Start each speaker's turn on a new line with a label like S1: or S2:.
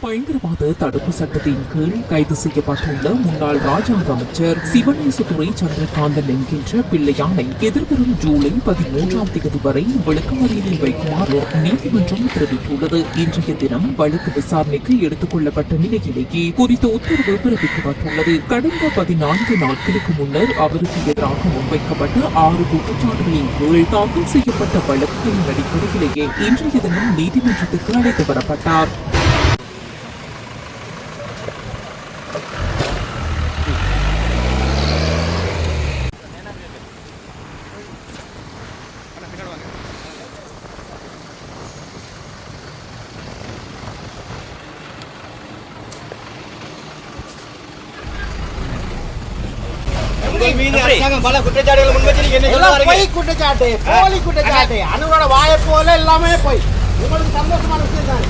S1: பயங்கரவாத தடுப்பு சட்டத்தின் கீழ் கைது செய்யப்பட்டுள்ள முன்னாள் ராஜாங்க அமைச்சர் சிவனேசதுரை சந்திரகாந்தன் என்கின்ற பிள்ளையானை எதிர்வரும் ஜூலை 13ஆம் தேதி வரை விளக்கமறியலில் வைக்குமாறு நீதிமன்றம் தெரிவித்துள்ளது. இன்றைய தினம் வழக்கு விசாரணைக்கு எடுத்துக் கொள்ளப்பட்ட நிலையிலேயே குறித்த உத்தரவு பிறப்பிக்கப்பட்டுள்ளது. கடந்த 14 நாட்களுக்கு முன்னர் அவருக்கு எதிராக முன்வைக்கப்பட்ட 6 குற்றச்சாட்டுகளின் கீழ் தாக்கல் செய்யப்பட்ட வழக்குகளின் அடிப்படையிலேயே இன்றைய தினம் நீதிமன்றத்துக்கு அழைத்து வரப்பட்டார்.
S2: குற்றச்சாட்டுகள் குற்றச்சாட்டு போலி குற்றச்சாட்டு அனுரோட வாயை போல எல்லாமே போய் உங்களுக்கு சந்தோஷமான விஷயம் தான்.